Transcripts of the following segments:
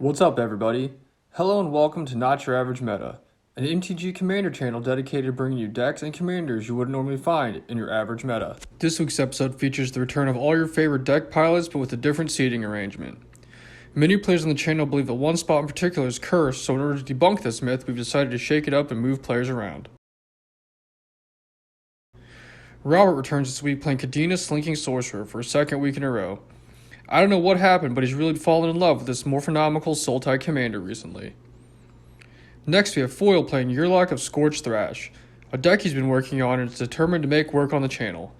What's up, everybody? Hello and welcome to Not Your Average Meta, an MTG Commander channel dedicated to bringing you decks and commanders you wouldn't normally find in your average meta. This week's episode features the return of all your favorite deck pilots, but with a different seating arrangement. Many players on the channel believe that one spot in particular is cursed, so in order to debunk this myth, we've decided to shake it up and move players around. Robert returns this week playing Kadena Slinking Sorcerer for a second week in a row. I don't know what happened, but he's really fallen in love with this morphonomical soul-type commander recently. Next, we have Foil playing Yurlok of Scorch Thrash, a deck he's been working on and is determined to make work on the channel.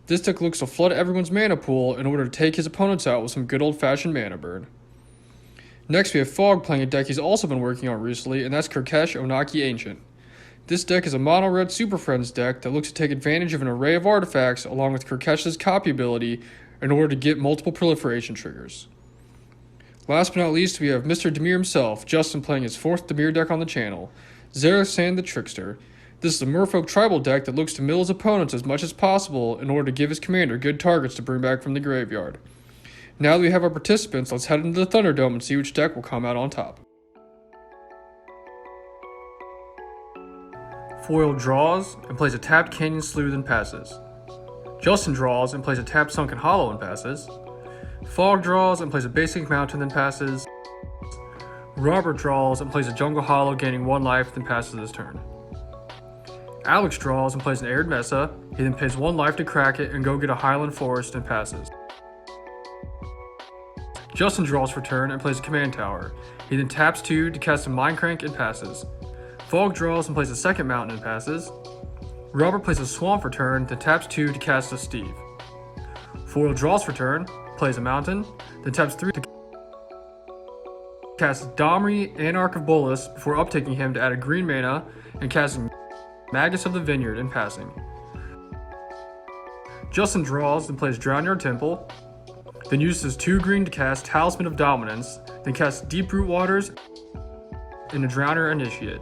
This deck looks to flood everyone's mana pool in order to take his opponents out with some good old-fashioned mana burn. Next, we have Fog playing a deck he's also been working on recently, and that's Kurkesh Onakke Ancient. This deck is a mono-red Super Friends deck that looks to take advantage of an array of artifacts along with Kurkesh's copy ability in order to get multiple proliferation triggers. Last but not least, we have Mr. Demir himself, Justin, playing his fourth Demir deck on the channel, Zareth San the Trickster. This is a merfolk tribal deck that looks to mill his opponents as much as possible in order to give his commander good targets to bring back from the graveyard. Now that we have our participants, let's head into the Thunderdome and see which deck will come out on top. Foil draws and plays a tapped Canyon Sleuth and passes. Justin draws and plays a tapped Sunken Hollow and passes. Fog draws and plays a basic Mountain then passes. Robert draws and plays a Jungle Hollow, gaining 1 life, then passes his turn. Alex draws and plays an Arid Mesa. He then pays 1 life to crack it and go get a Highland Forest and passes. Justin draws for turn and plays a Command Tower. He then taps 2 to cast a Mindcrank and passes. Fog draws and plays a second Mountain and passes. Robert plays a Swamp for turn, then taps 2 to cast a Steve. Foil draws for turn, plays a Mountain, then taps 3 to cast Domri, Anarch of Bolas before uptaking him to add a green mana and casting Magus of the Vineyard and passing. Justin draws, then plays Drownyard Temple, then uses 2 green to cast Talisman of Dominance, then casts Deep Root Waters and a Drowner Initiate.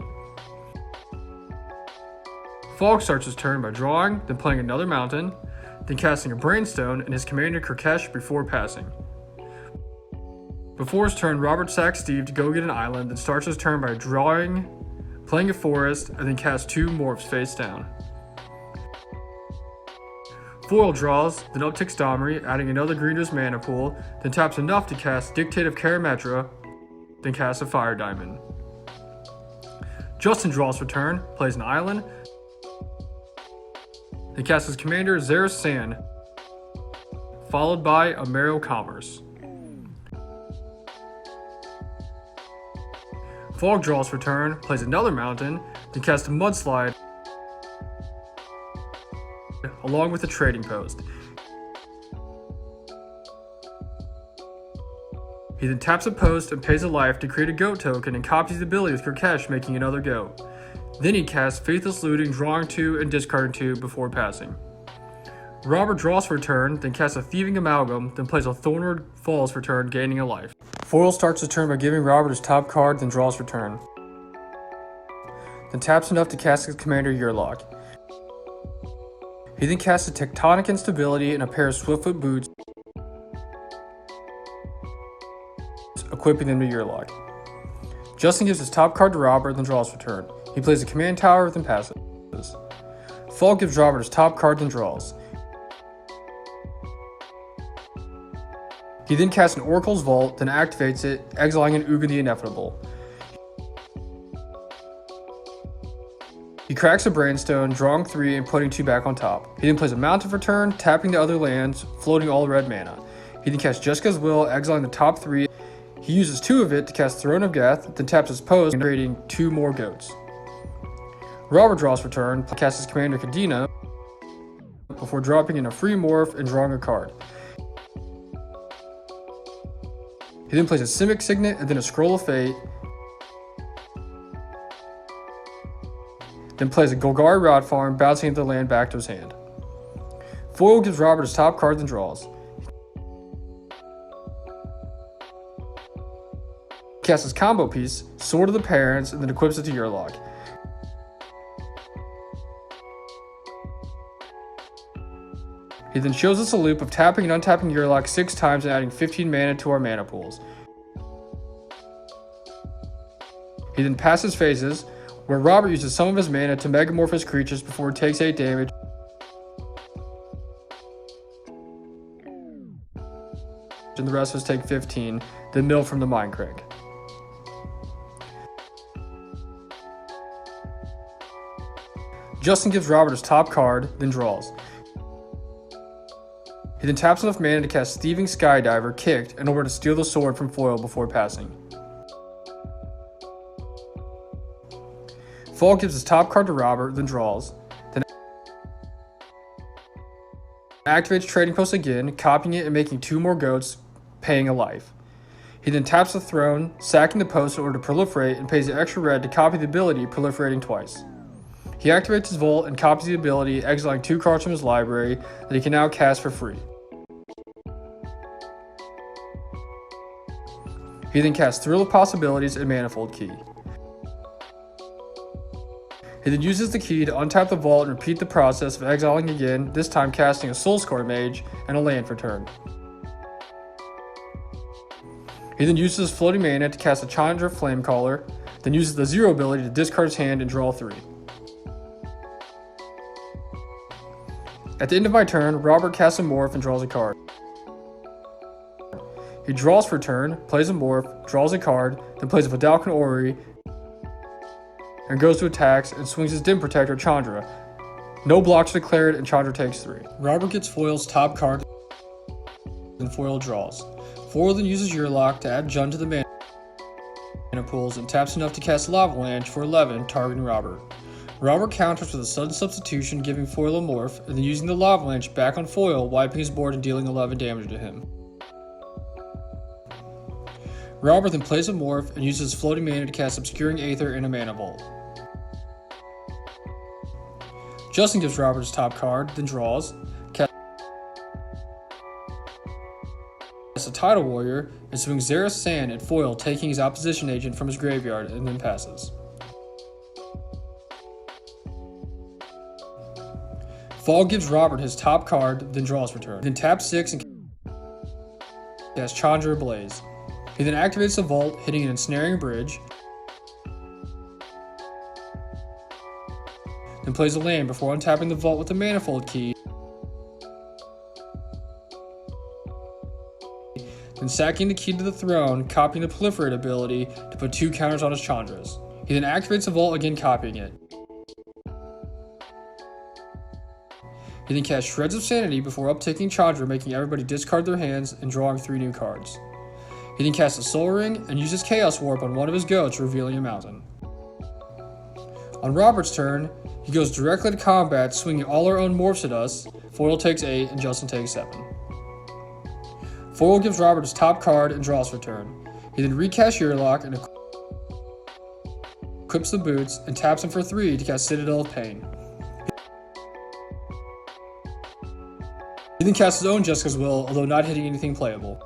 Fog starts his turn by drawing, then playing another Mountain, then casting a Brainstone and his commander Kurkesh before passing. Before his turn, Robert sacks Steve to go get an island, then starts his turn by drawing, playing a forest, and then casts 2 morphs face down. Foil draws, then upticks Domri, adding another green to his mana pool, then taps enough to cast Dictate of Karametra, then casts a Fire Diamond. Justin draws for turn, plays an island, then casts his commander Zareth San, followed by a Marrow Commerce. Fog draws for turn, plays another Mountain, then casts a Mudslide, along with a Trading Post. He then taps a post and pays a life to create a goat token and copies the ability with Kurkesh, making another goat. Then he casts Faithless Looting, drawing 2 and discarding 2 before passing. Robert draws for a turn, then casts a Thieving Amalgam, then plays a Thornwood Falls for turn, gaining a life. Foil starts the turn by giving Robert his top card, then draws for turn. Then taps enough to cast his commander Yurlok. He then casts a Tectonic Instability and a pair of Swiftfoot Boots, equipping them to Yurlok. Justin gives his top card to Robert, then draws for turn. He plays a Command Tower, then passes. Fog gives Robert his top card, then draws. He then casts an Oracle's Vault, then activates it, exiling an Ugin the Ineffable. He cracks a Brainstone, drawing 3 and putting 2 back on top. He then plays a Mountain for turn, tapping the other lands, floating all red mana. He then casts Jessica's Will, exiling the top 3. He uses 2 of it to cast Throne of Geth, then taps his post, creating 2 more goats. Robert draws for turn, casts his commander Kadena, before dropping in a free morph and drawing a card. He then plays a Simic Signet and then a Scroll of Fate, then plays a Golgari Rod Farm, bouncing the land back to his hand. Foil gives Robert his top card, then draws. He casts his combo piece, Sword of the Parents, and then equips it to Yurlok. He then shows us a loop of tapping and untapping Yurlok 6 times and adding 15 mana to our mana pools. He then passes phases, where Robert uses some of his mana to megamorph his creatures before it takes 8 damage, and the rest of us take 15, then mill from the Mind Crank. Justin gives Robert his top card, then draws. He then taps enough mana to cast Thieving Skydiver, kicked, in order to steal the sword from foil before passing. Fall gives his top card to Robert, then draws. Then activates Trading Post again, copying it and making 2 more goats, paying a life. He then taps the throne, sacking the post in order to proliferate, and pays the extra red to copy the ability, proliferating twice. He activates his Vault and copies the ability, exiling 2 cards from his library that he can now cast for free. He then casts Thrill of Possibilities and Manifold Key. He then uses the key to untap the vault and repeat the process of exiling again, this time casting a Soulscar Mage and a land for turn. He then uses his floating mana to cast a Chandra Flamecaller, then uses the 0 ability to discard his hand and draw 3. At the end of my turn, Robert casts a Morph and draws a card. He draws for turn, plays a Morph, draws a card, then plays a Vidalcan Orrery, and goes to attacks and swings his Dim Protector Chandra. No blocks declared and Chandra takes 3. Robert gets Foil's top card, and Foil draws. Foil then uses Yurlok to add Jund to the mana pools and taps enough to cast Lavalanche for 11, targeting Robert. Robert counters with a sudden substitution, giving Foil a Morph, and then using the Lavalanche back on Foil, wiping his board and dealing 11 damage to him. Robert then plays a Morph and uses floating mana to cast Obscuring Aether and a Mana Vault. Justin gives Robert his top card, then draws, casts a Tidal Warrior, and swings Zareth San at Foil, taking his opposition agent from his graveyard, and then passes. Fall gives Robert his top card, then draws for turn. Then taps 6 and casts Chandra Blaze. He then activates the Vault, hitting an Ensnaring Bridge, then plays a land before untapping the Vault with the Manifold Key, then sacking the key to the throne, copying the Proliferate ability to put 2 counters on his Chandras. He then activates the Vault, again copying it. He then casts Shreds of Sanity before uptaking Chandra, making everybody discard their hands and drawing 3 new cards. He then casts a Soul Ring and uses Chaos Warp on one of his goats, revealing a mountain. On Robert's turn, he goes directly to combat, swinging all our own morphs at us. Foil takes 8 and Justin takes 7. Foil gives Robert his top card and draws for turn. He then recasts Yurlok and equips the boots and taps him for 3 to cast Citadel of Pain. He then casts his own Jessica's Will, although not hitting anything playable.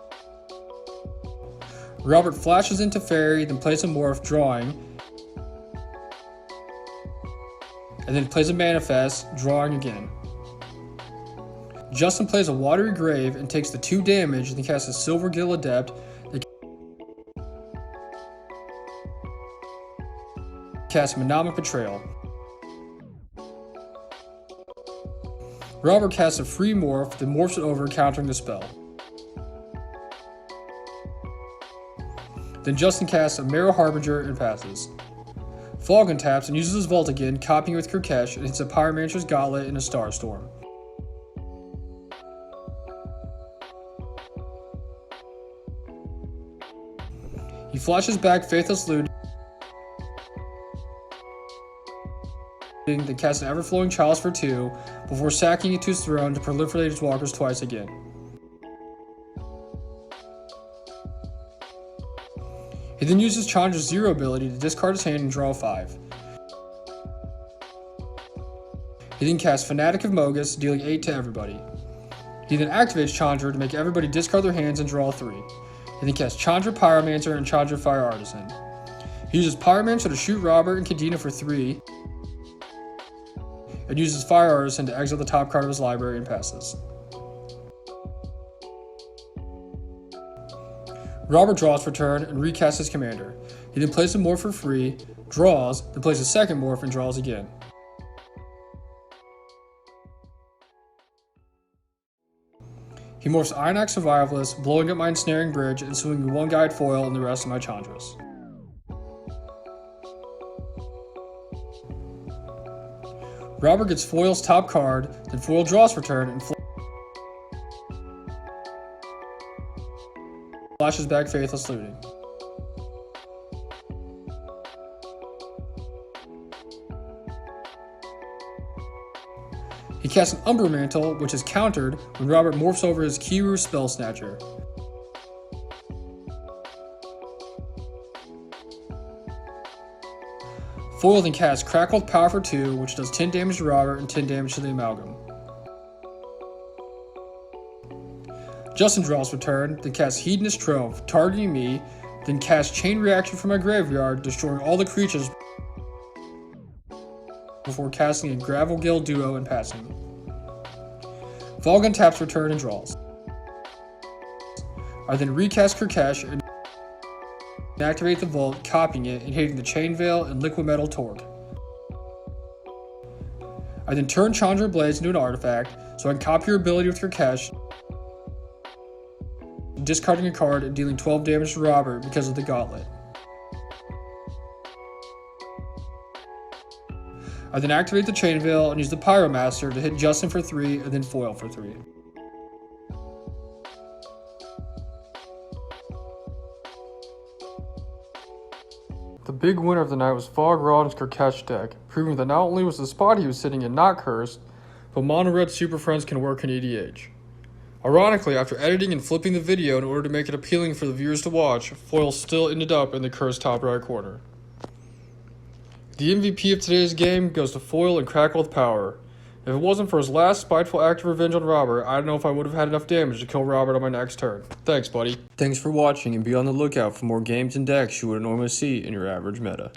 Robert flashes into Fairy, then plays a Morph, drawing, and then plays a Manifest, drawing again. Justin plays a Watery Grave and takes the 2 damage, and then casts a Silvergill Adept that casts Mnemonic Betrayal. Robert casts a free Morph, then morphs it over, countering the spell. Then Justin casts a Marrow Harbinger and passes. Falcon taps and uses his Vault again, copying with Kurkesh, and hits a Pyromancer's Gauntlet and a Starstorm. He flashes back Faithless Looting, then casts an Everflowing Chalice for 2, before sacking it to his throne to proliferate his walkers twice again. He then uses Chandra's 0 ability to discard his hand and draw 5. He then casts Fanatic of Mogus, dealing 8 to everybody. He then activates Chandra to make everybody discard their hands and draw 3. He then casts Chandra Pyromancer and Chandra Fire Artisan. He uses Pyromancer to shoot Robert and Kadena for 3, and uses Fire Artisan to exile the top card of his library and passes. Robert draws for turn and recasts his commander. He then plays a morph for free, draws, then plays a second morph and draws again. He morphs Onakke Survivalist, blowing up my Ensnaring Bridge and swinging one Guide Foil and the rest of my Chandras. Robert gets Foil's top card, then Foil draws for turn and flashes back Faithless Looting. He casts an Umbra Mantle, which is countered when Robert morphs over his Kiru Spell Snatcher. Foil then casts Crackled Power for 2, which does 10 damage to Robert and 10 damage to the Amalgam. Justin draws for turn, then casts Hedonist Trove, targeting me, then casts Chain Reaction from my graveyard, destroying all the creatures before casting a Gravelgill Duo and passing. Volgun taps for turn and draws. I then recast Kurkesh and activate the Vault, copying it and hitting the Chain Veil and Liquid Metal Torque. I then turn Chandra Blades into an artifact, so I can copy your ability with Kurkesh, discarding a card and dealing 12 damage to Robert because of the Gauntlet. I then activate the Chain Veil and use the Pyromaster to hit Justin for 3 and then Foil for 3. The big winner of the night was Fog Rod's Kurkesh deck, proving that not only was the spot he was sitting in not cursed, but Mono Red Super Friends can work in EDH. Ironically, after editing and flipping the video in order to make it appealing for the viewers to watch, Foil still ended up in the cursed top right corner. The MVP of today's game goes to Foil and Crackled Power. If it wasn't for his last spiteful act of revenge on Robert, I don't know if I would have had enough damage to kill Robert on my next turn. Thanks, buddy. Thanks for watching, and be on the lookout for more games and decks you wouldn't normally see in your average meta.